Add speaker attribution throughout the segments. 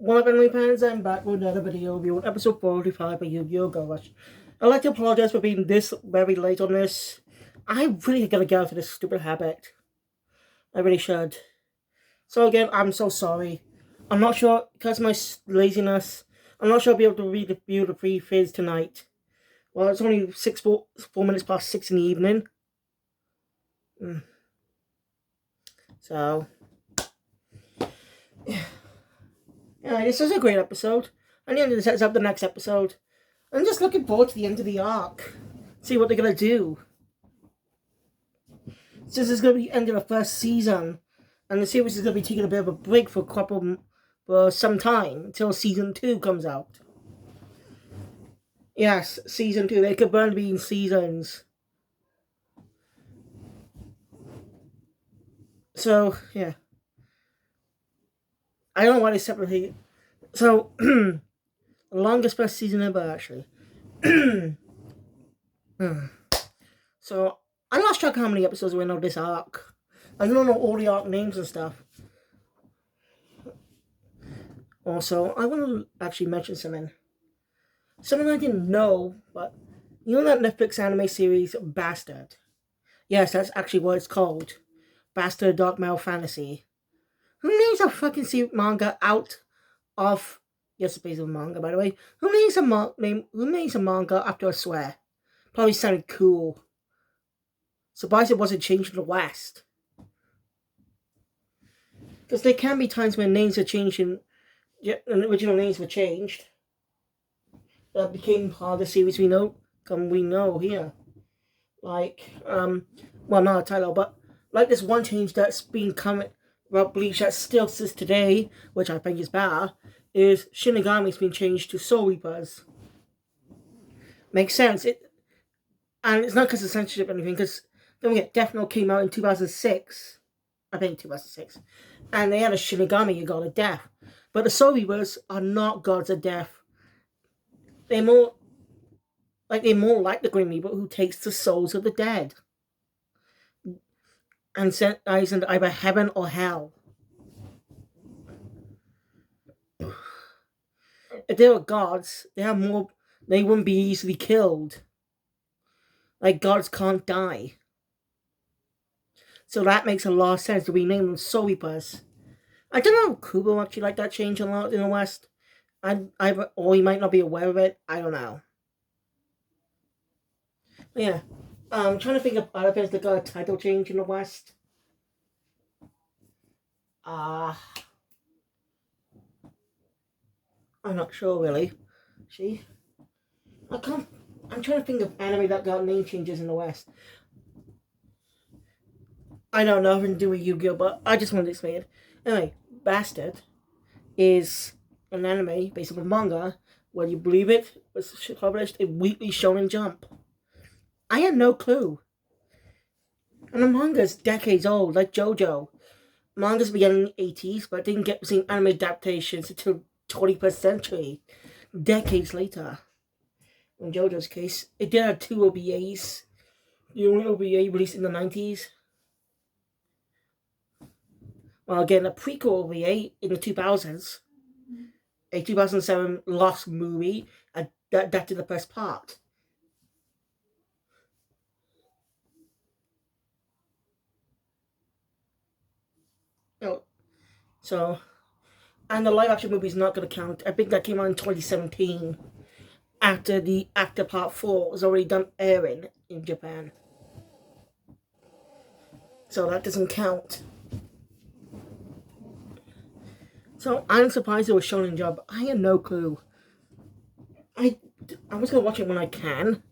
Speaker 1: One up anime fans, I'm back with another video review on episode 45 of Yu-Gi-Oh! Go Rush. I'd like to apologize for being this very late on this. I really gotta get out of this stupid habit. I really should. So again, I'm so sorry. I'm not sure, because of my laziness, I'm not sure I'll be able to review the free phase tonight. Well, it's only 4 minutes past 6 in the evening. So... yeah, this is a great episode. And then it sets up the next episode. I'm just looking forward to the end of the arc. See what they're gonna do. Since it's gonna be the end of the first season, and the series is gonna be taking a bit of a break for some time until season 2 comes out. Yes, season 2. They could burn to be in seasons. So yeah, I don't know why they separate. So longest first season ever, actually. So I lost track of how many episodes we know this arc. I don't know all the arc names and stuff. Also, I want to actually mention something. Something I didn't know, but you know that Netflix anime series Bastard? Yes, that's actually what it's called. Bastard Dark Male Fantasy. Who names a fucking manga out of... yes, it's based on manga, by the way. Who names a manga after a swear? Probably sounded cool. Surprised it wasn't changed in the West. Because there can be times when names are changed and original names were changed. That became part of the series we know here. Like, well, not a title, but like this one change that's been coming about Bleach that still exists today, which I think is better, is Shinigami's been changed to Soul Reapers. Makes sense. And it's not because of censorship or anything, because don't forget, Death Note came out in 2006. I think 2006. And they had a Shinigami, a god of death. But the Soul Reapers are not gods of death. They're more like the Grim Reaper who takes the souls of the dead and sent eyes into either heaven or hell. If they were gods, they wouldn't be easily killed. Like, gods can't die. So that makes a lot of sense to rename them Soul Reapers. I don't know if Kubo actually liked that change a lot in the West. Or he might not be aware of it. I don't know. But yeah. I'm trying to think of other things that got a title change in the West. I'm not sure really. See? I'm trying to think of anime that got name changes in the West. I don't know nothing to do with Yu-Gi-Oh, but I just wanted to explain it. Anyway, Bastard is an anime based on a manga, whether you believe it, was published in Weekly Shonen Jump. I had no clue. And the manga is decades old, like JoJo. Mangas began in the 80s, but didn't get the same anime adaptations until 21st century, decades later. In JoJo's case, it did have 2 OVAs. The only OVA released in the 90s. Well, again, a prequel OVA in the 2000s. A 2007 Lost movie adapted the first part. So, and the live action movie is not going to count. I think that came out in 2017, after part 4 was already done airing in Japan. So that doesn't count. So I'm surprised it was Shonen Jump. I had no clue. I was going to watch it when I can,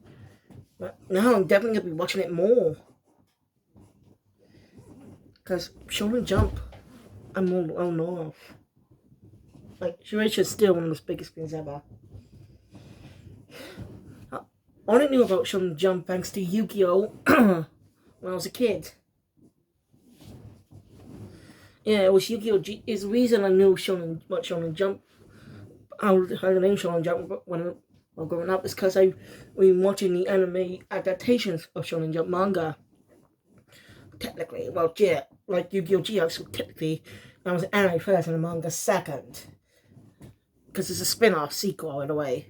Speaker 1: but now I'm definitely going to be watching it more. Because Shonen Jump, I'm more well known of. Like, Shueisha is still one of the biggest things ever. I only knew about Shonen Jump thanks to Yu-Gi-Oh! When I was a kid. Yeah, it was Yu-Gi-Oh! Is the reason I knew Shonen Jump. I heard the name Shonen Jump when growing up is because I've been watching the anime adaptations of Shonen Jump manga. Technically, well, yeah, like Yu-Gi-Oh! GX, so technically, I was an anime first and a manga second. because it's a spin-off sequel in a way.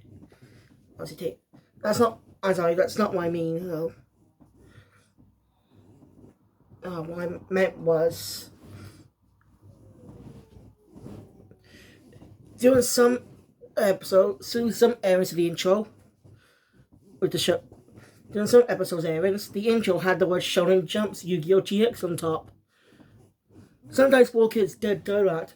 Speaker 1: That's not. I'm sorry, that's not what I mean. Though. What I meant was doing some episodes, doing some areas of the intro with the show. Doing some episodes areas, the intro had the word Shonen Jump's Yu-Gi-Oh! GX on top. Sometimes 4Kids did do that.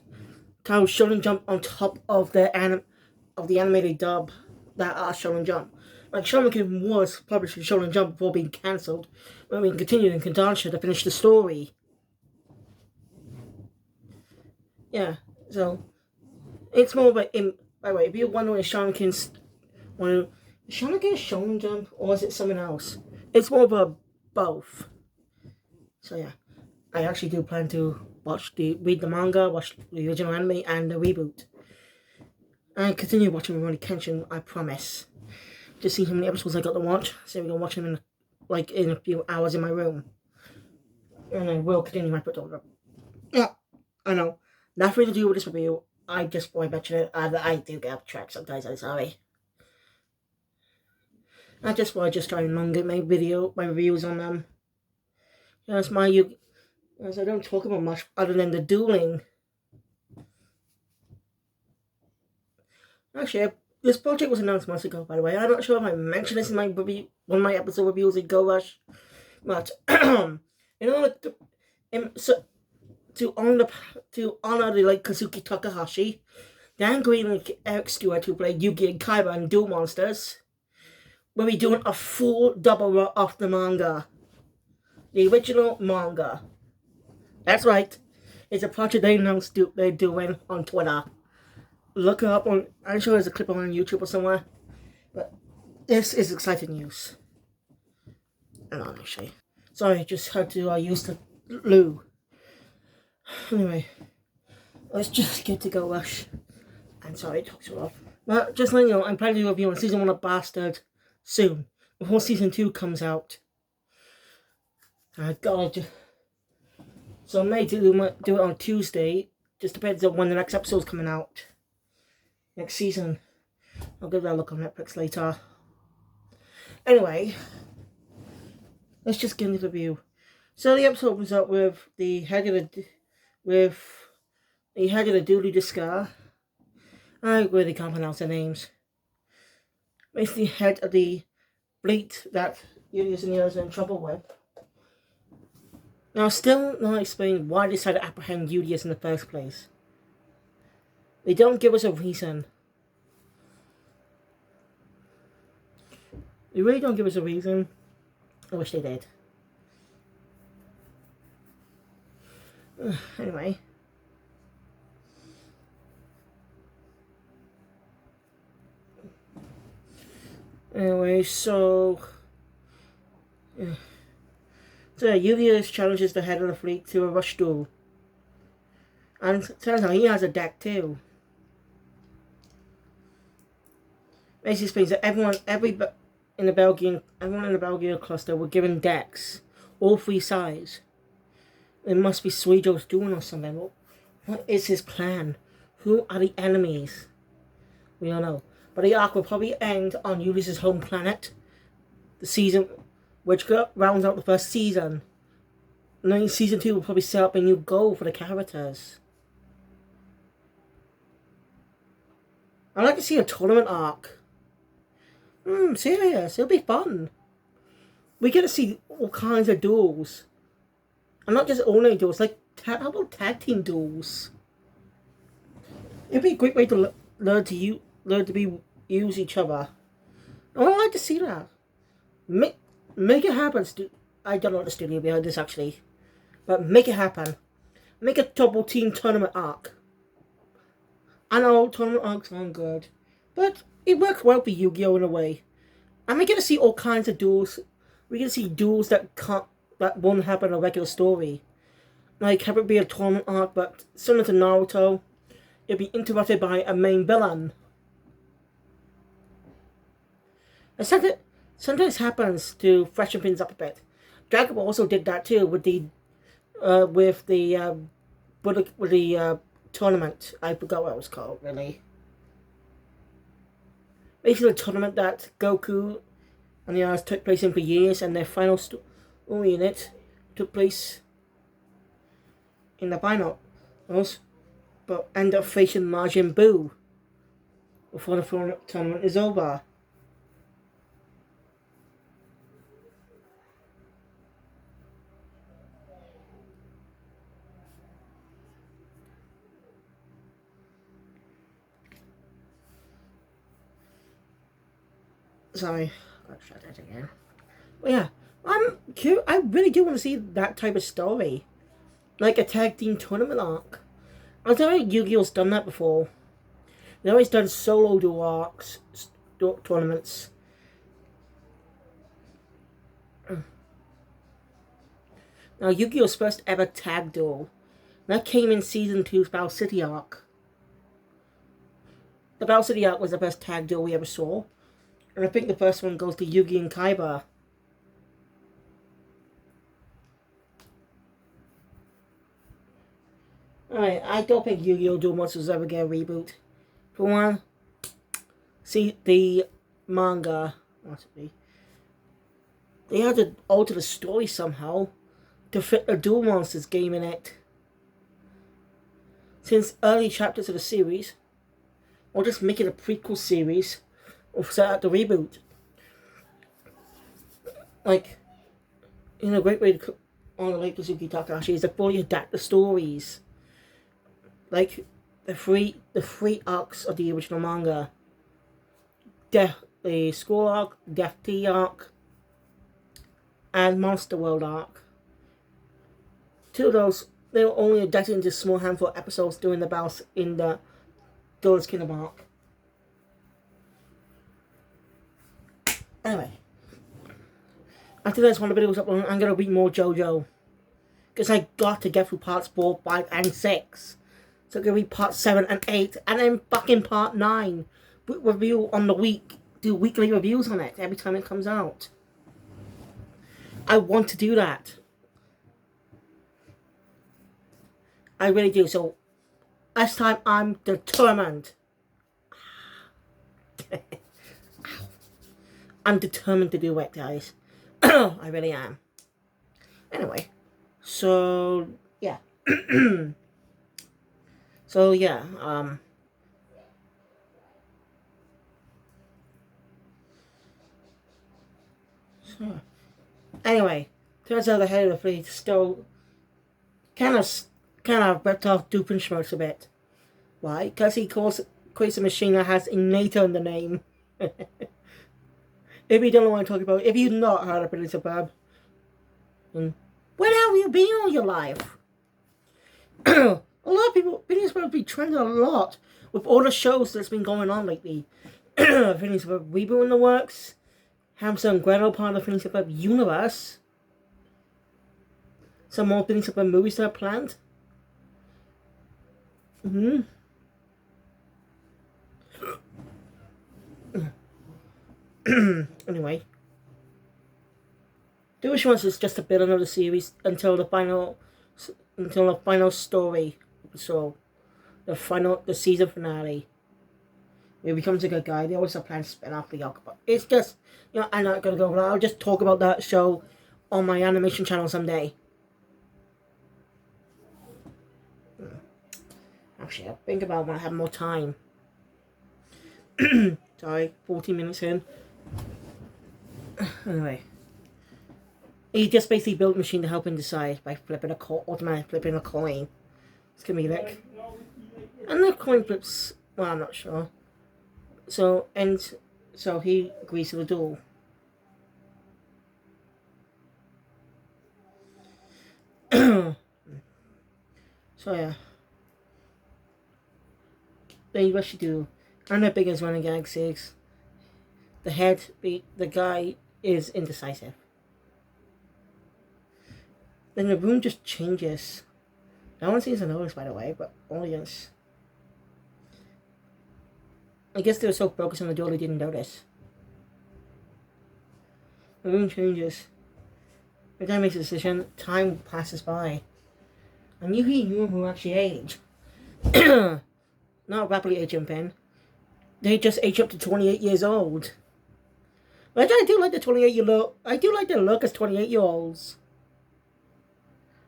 Speaker 1: How Shonen Jump on top of the animated dub that are Shonen Jump. Like Shonen King was published in Shonen Jump before being cancelled, but we continued in Kodansha to finish the story. Yeah, so it's more of a. By the way, if you're wondering if Shonen King's Shonen Jump or is it something else? It's more of a both. So yeah, I actually do plan to read the manga, watch the original anime, and the reboot. And continue watching Rurouni Kenshin, I promise. Just see how many episodes I got to watch. So we're gonna watch them in a few hours in my room. And I will continue my put. Yeah, I know. Nothing to do with this review. I just want to mention it. I do get off track sometimes, I'm sorry. I just want to try and manga my reviews on them. Yes, I don't talk about much other than the dueling. Actually, this project was announced months ago, by the way. I'm not sure if I mentioned this in my review, one of my episode reviews in Go Rush, but in order to honor the late Kazuki Takahashi, Dan Green and Eric Stewart, who played Yugi and Kaiba in Duel Monsters, will be doing a full double run of the manga. The original manga. That's right. It's a project they announced they're doing on Twitter. Look it up on. I'm sure there's a clip on YouTube or somewhere. But this is exciting news. And actually, sorry, just had to use the loo. Anyway, let's just get to Go Rush. I'm sorry it took so long. But just letting you know, I'm planning to review on season 1 of Bastard soon, before season 2 comes out. God. So I may do it on Tuesday. Just depends on when the next episode's coming out. Next season. I'll give that a look on Netflix later. Anyway, let's just get into the review. So the episode opens up with the head of the Doodly Discar. I really can't pronounce their names. Basically, head of the fleet that Julius and the others are in trouble with. Now, still not explaining why they decided to apprehend Julius in the first place. They don't give us a reason. They really don't give us a reason. I wish they did. Anyway. So Julius challenges the head of the fleet to a rush duel. And it turns out he has a deck too. Basically explains that everyone in the Belgian cluster were given decks, all 3 sides. It must be Suijo's doing or something. What is his plan? Who are the enemies? We don't know. But the arc will probably end on Julius' home planet. The season, which rounds out the first season. And then season 2 will probably set up a new goal for the characters. I'd like to see a tournament arc. Serious. It'll be fun. We get to see all kinds of duels. And not just ordinary duels, like, how about tag team duels? It'd be a great way to learn to use each other. I would like to see that. Make it happen. I don't know the studio behind this actually, but make it happen. Make a double team tournament arc. I know tournament arcs aren't good, but it works well for Yu-Gi-Oh in a way. And we get to see all kinds of duels. We get to see duels that won't happen in a regular story. Like have it be a tournament arc, but similar to Naruto, it'll be interrupted by a main villain. And sometimes happens to freshen things up a bit. Dragon Ball also did that too with the tournament. I forgot what it was called really. basically a tournament that Goku and the others took place in for years, and their final story in it took place in the finals, but end up facing Majin Buu before the tournament is over. Sorry, I'll try that again. But yeah, I really do want to see that type of story, like a tag team tournament arc. I don't think Yu-Gi-Oh's done that before. They've always done solo duel arcs, tournaments. Now, Yu-Gi-Oh's first ever tag duel, that came in Season 2's Battle City arc. The Battle City arc was the best tag duel we ever saw. And I think the first one goes to Yugi and Kaiba. Alright, I don't think Yu-Gi-Oh! Duel Monsters ever get a reboot. For one, see the manga, possibly. They had to alter the story somehow to fit the Duel Monsters game in it. Since early chapters of the series, or just make it a prequel series, or set out the reboot. Like, a great way to honor like Suzuki Takahashi is to fully adapt the stories. Like the three arcs of the original manga. The School arc, Death Tea arc, and Monster World arc. Two of those, they were only adapted into a small handful of episodes during the battles in the Gold's Kingdom arc. Anyway, after this one of the videos up, I'm going to read more JoJo. Because I got to get through parts 4, 5, and 6. So I'm going to read part 7 and 8, and then fucking part 9. Review on the week. Do weekly reviews on it every time it comes out. I want to do that. I really do. So, this time I'm determined. I'm determined to do it, guys. I really am. Anyway, so yeah. So yeah, so, anyway, turns out the head of the fleet still kind of ripped off Doofenshmirtz a bit. Why? Because he creates a machine that has Inator in the name. If you don't know what I'm talking about, if you've not heard of Phineas and Ferb, then where have you been all your life? A lot of people, Phineas and Ferb be trending a lot with all the shows that's been going on lately. Phineas and Ferb reboot in the works, Hansel and Gretel part of the Phineas and Ferb universe, some more Phineas and Ferb movies that are planned. Anyway, The Wish Once is just a bit of the series until the final story. So, the season finale. He becomes a good guy. They always have plans to spin off the Yoko, but it's just, I'm not gonna go over that. I'll just talk about that show on my animation channel someday. Actually, I'll think about when I have more time. Sorry, 14 minutes in. Anyway, he just basically built a machine to help him decide by automatically flipping a coin. It's gonna be like, and the coin flips. Well, I'm not sure. So he agrees to the duel. So yeah, then what you do? I'm the biggest running gag 6. The guy is indecisive. Then the room just changes. No one seems to notice, by the way, but audience. I guess they were so focused on the duel they didn't notice. The room changes. The guy makes a decision. Time passes by. And you who actually age. Not rapidly aging Pen. They just age up to 28 years old. But I do like the 28-year look. I do like their look as 28-year-olds.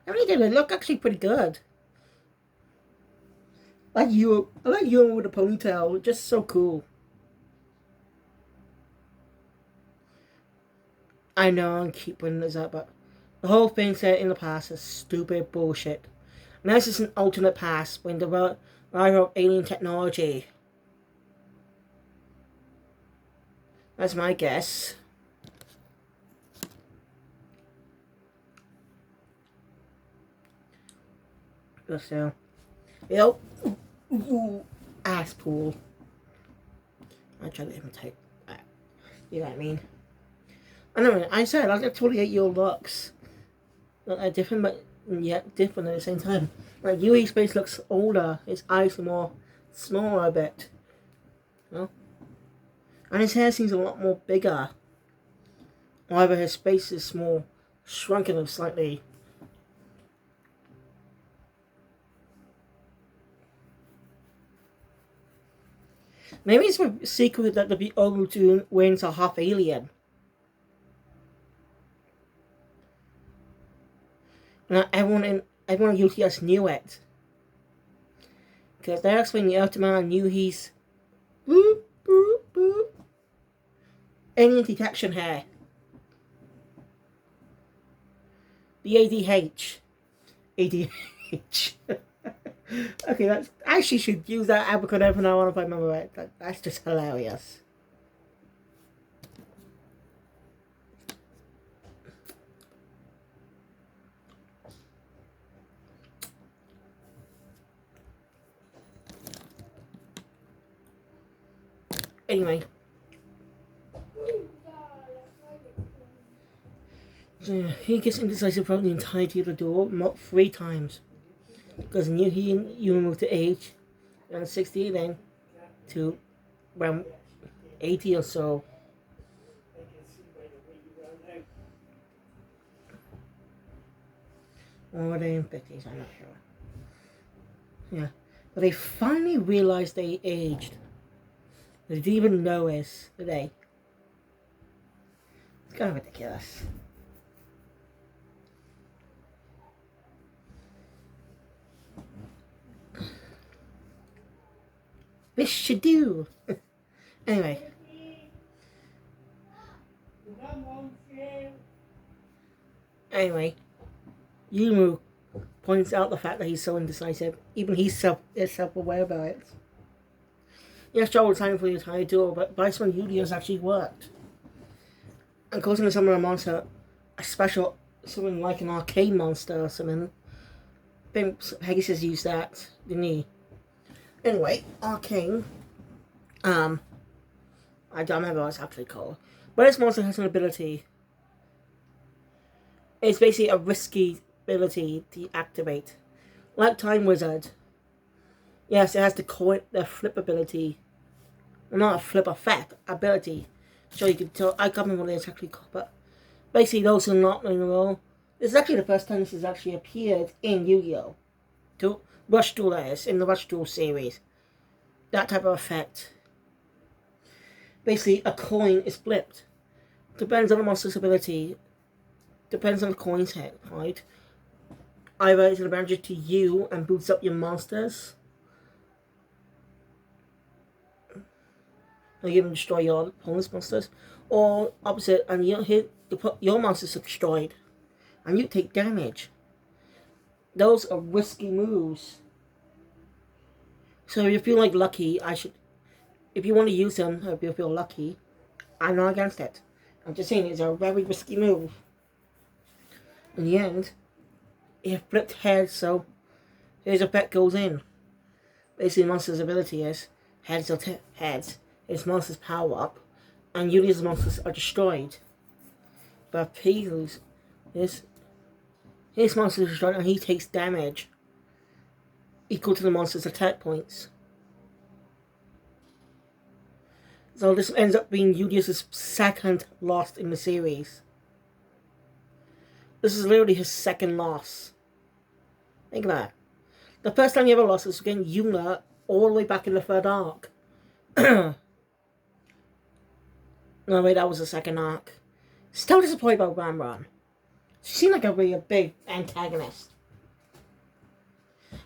Speaker 1: I mean, they look actually pretty good. I like you with a ponytail. Just so cool. I know I keep bringing this up, but the whole thing set in the past is stupid bullshit. And this is an alternate past when the arrival of alien technology. That's my guess. So, yep. Ooh, ass pool. I try to imitate that. You know what I mean? I know. I said I like the 28-year-old looks. Not different, but yet different at the same time. Like Yui's face looks older. His eyes are more smaller a bit. You know? And his hair seems a lot more bigger. However, his face is small, shrunken slightly. Maybe it's a secret that the Orutu wings are half alien. And everyone in UTS knew it. Because that's when the Ultraman knew he's boop, boop, boop. Alien detection hair. The ADH. ADH. Okay, that's I actually should use that abracadabra from now on if I remember right. That's just hilarious. Anyway. So he gets indecisive throughout the entirety of the duel, not 3 times. Because he and you moved to age, around 60 then, to around 80 or so. Or were they in 50s? I'm not sure. Yeah. But they finally realized they aged. They didn't even notice, did they? It's kind of ridiculous. This should do. Anyway. Anyway, Yumu points out the fact that he's so indecisive. Even he's self-aware about it. He has trouble time for the entire duel, but Vice One Yudi has actually worked. And causing to summon a monster, a special, something like an arcane monster or something. I think Pegasus used that, didn't he? Anyway, arcane. I don't remember what it's actually called. But this monster has an ability. It's basically a risky ability to activate. Like Time Wizard. Yes, it has the flip ability. Well, not a flip effect, ability. So you can tell, I can't remember what it's actually called, but basically those who are not knowing the role, this is actually the first time this has actually appeared in Yu-Gi-Oh! Rush Duel in the Rush Duel series. That type of effect. Basically, a coin is flipped. Depends on the monster's ability. Depends on the coin's head, right? Either it's an advantage to you and boosts up your monsters. Or you can destroy your opponent's monsters. Or opposite, and your monsters are destroyed. And you take damage. Those are risky moves. So if you feel like lucky, if you want to use them, if you feel lucky, I'm not against it. I'm just saying it's a very risky move. In the end, it flipped heads, so his effect goes in. Basically, the monster's ability is heads or heads. His monster's power up, and Yuli's monsters are destroyed. But Paisley's, his monster is destroyed, and he takes damage equal to the monster's attack points. So this ends up being Julius's second loss in the series. This is literally his second loss. Think about it. The first time he ever lost was against Yuna all the way back in the third arc. No, wait, that was the second arc. Still disappointed about Ramron. She seemed like a really big antagonist.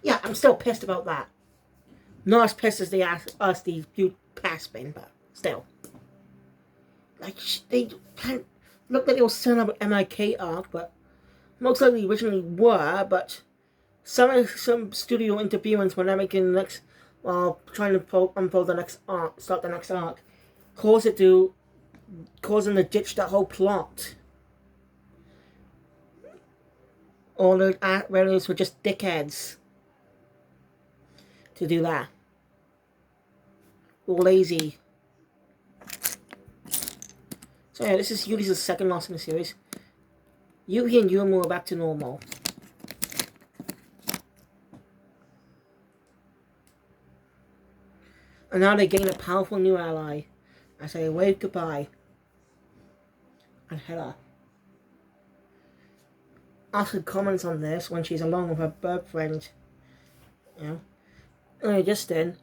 Speaker 1: Yeah, I'm still pissed about that. Not as pissed as the past been, but still. Like, they looked like they were setting up an MIK arc, but most likely originally were, but some studio interference when they're making the next, while trying to unfold the next arc, start the next arc, causing to ditch that whole plot. All the writers were just dickheads to do that. Lazy. So yeah, this is Yuli's second loss in the series. Yuki and Yuumu are back to normal. And now they gain a powerful new ally as they wave goodbye and head off. Asuka comments on this when she's alone with her bird friend. You know? And just then,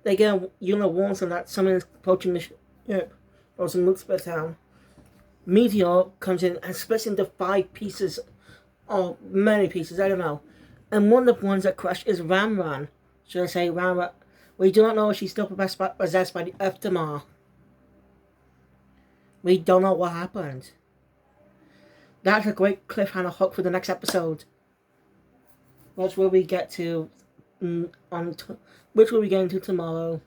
Speaker 1: they get Yuna warns them that someone is approaching the ship. Frozen looks at town. Meteor comes in and splits into 5 pieces, or many pieces, I don't know. And one of the ones that crushed is Ramran. Should I say Ramran? We do not know if she's still possessed by the Earth-Damar. We don't know what happened. That's a great cliffhanger hook for the next episode. Which will we get to which we'll be getting to tomorrow.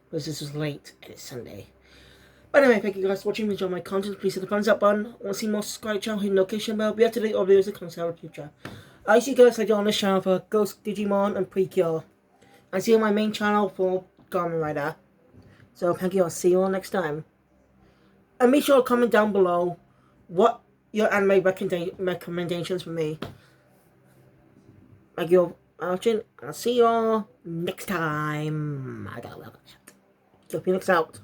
Speaker 1: Because this was late and it's Sunday. But anyway, thank you guys for watching. If you enjoyed my content, please hit the thumbs up button. Want to see more, subscribe channel, hit the notification bell. Be up to date on videos that come out in the future. I see you guys later on this channel for Ghost, Digimon, and Precure. I see you on my main channel for Kamen Rider. So thank you, I'll see you all next time. And make sure to comment down below what your anime recommendations for me. Thank you for watching. I'll see you all next time. I gotta love it. So Phoenix out.